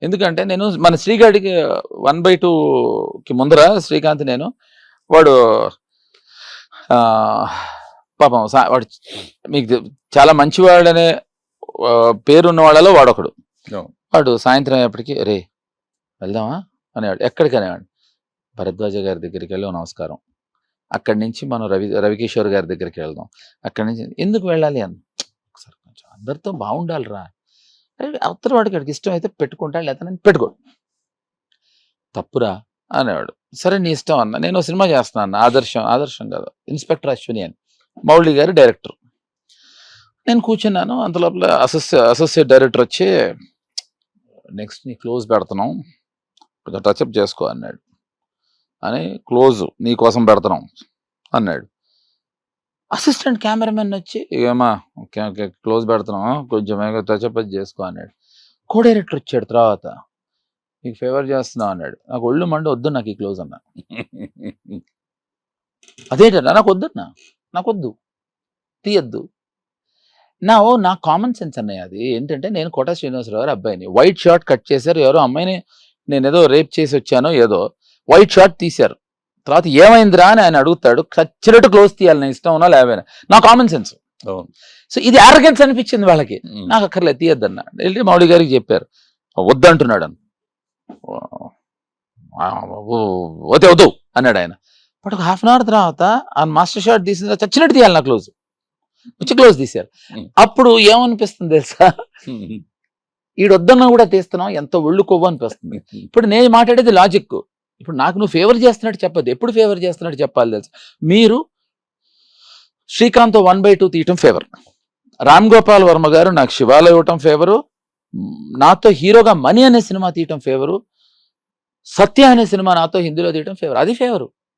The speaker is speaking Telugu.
ఎందుకంటే నేను మన శ్రీగాడికి 1/2కి ముందర శ్రీకాంత్ నేను వాడు పాపం వాడు మీకు చాలా మంచివాడనే పేరున్న వాళ్ళలో వాడొకడు. వాడు సాయంత్రం అయ్యేప్పటికి రే వెళ్దామా అనేవాడు. ఎక్కడికి అనేవాడు? భరద్వాజ గారి దగ్గరికి వెళ్ళి నమస్కారం, అక్కడి నుంచి మనం రవికిషోర్ గారి దగ్గరికి వెళ్దాం, అక్కడి నుంచి ఎందుకు వెళ్ళాలి అని ఒకసారి కొంచెం అందరితో బాగుండాలిరా, అవతల వాడికి అక్కడికి ఇష్టం అయితే పెట్టుకుంటాడు, లేకపోతే నేను పెట్టుకోడు, తప్పురా అనేవాడు. సరే నీ ఇష్టం అన్న. నేను సినిమా చేస్తున్నాను ఆదర్శం కాదు, ఇన్స్పెక్టర్ అశ్విని అని, మౌళి గారి డైరెక్టర్. నేను కూర్చున్నాను, అంతలోపల అసోసియేట్ డైరెక్టర్ వచ్చి నెక్స్ట్ నీ క్లోజ్ పెడుతున్నాం, కొంచెం టచ్అప్ చేసుకో అన్నాడు. అని క్లోజ్ నీ కోసం పెడుతున్నాం అన్నాడు. అసిస్టెంట్ కెమెరామెన్ వచ్చి ఏమా ఓకే ఓకే క్లోజ్ పెడుతున్నాం, కొంచెం టచ్అప్ చేసుకో అన్నాడు. కో డైరెక్టర్ వచ్చాడు తర్వాత, నీకు ఫేవర్ చేస్తున్నావు అన్నాడు. నాకు ఒళ్ళు మండి వద్దు నాకు ఈ క్లోజ్ అన్నా. అదేంటన్నా నాకు వద్దన్నా, నాకు వద్దు, తీయద్దు. నా కామన్ సెన్స్ అన్నయ్య అది. ఏంటంటే నేను కోట శ్రీనివాసరావు గారు అబ్బాయిని, వైట్ షార్ట్ కట్ చేశారు, ఎవరో అమ్మాయిని నేను ఏదో రేప్ చేసి వచ్చానో ఏదో, వైట్ షార్ట్ తీశారు. తర్వాత ఏమైందిరా అని ఆయన అడుగుతాడు, ఖచ్చితంగా క్లోజ్ తీయాలి, నేను ఇష్టం ఉన్నా లేవైనా, నా కామన్ సెన్స్. సో ఇది ఆర్గన్స్ అనిపించింది వాళ్ళకి, నాకు అక్కర్లేదు తీయద్దన్నా. వెళ్ళి మౌళి గారికి చెప్పారు, వద్దంటున్నాడు అని. ఓతే వద్దు అన్నాడు ఆయన. బట్ ఒక హాఫ్ అన్ అవర్ తర్వాత ఆ మాస్టర్ షాట్ తీసిన చచ్చినట్టు తీయాలి నా క్లోజ్, వచ్చి క్లోజ్ తీశారు. అప్పుడు ఏమనిపిస్తుంది తెలుసా, ఈడొద్దన్నా కూడా తీస్తున్నాం, ఎంత ఒళ్ళు కొవ్వు అనిపిస్తుంది. ఇప్పుడు నేను మాట్లాడేది లాజిక్. ఇప్పుడు నాకు నువ్వు ఫేవర్ చేస్తున్నట్టు చెప్పదు, ఎప్పుడు ఫేవర్ చేస్తున్నట్టు చెప్పాలి తెలుసు. మీరు శ్రీకాంత్ 1/2 తీయటం ఫేవర్, రామ్ గోపాల్ వర్మ గారు నాకు శివాలో ఇవ్వటం ఫేవరు, నాతో హీరోగా మనీ అనే సినిమా తీయటం ఫేవరు, సత్య అనే సినిమా నాతో హిందీలో తీయటం ఫేవర్, అది ఫేవరు.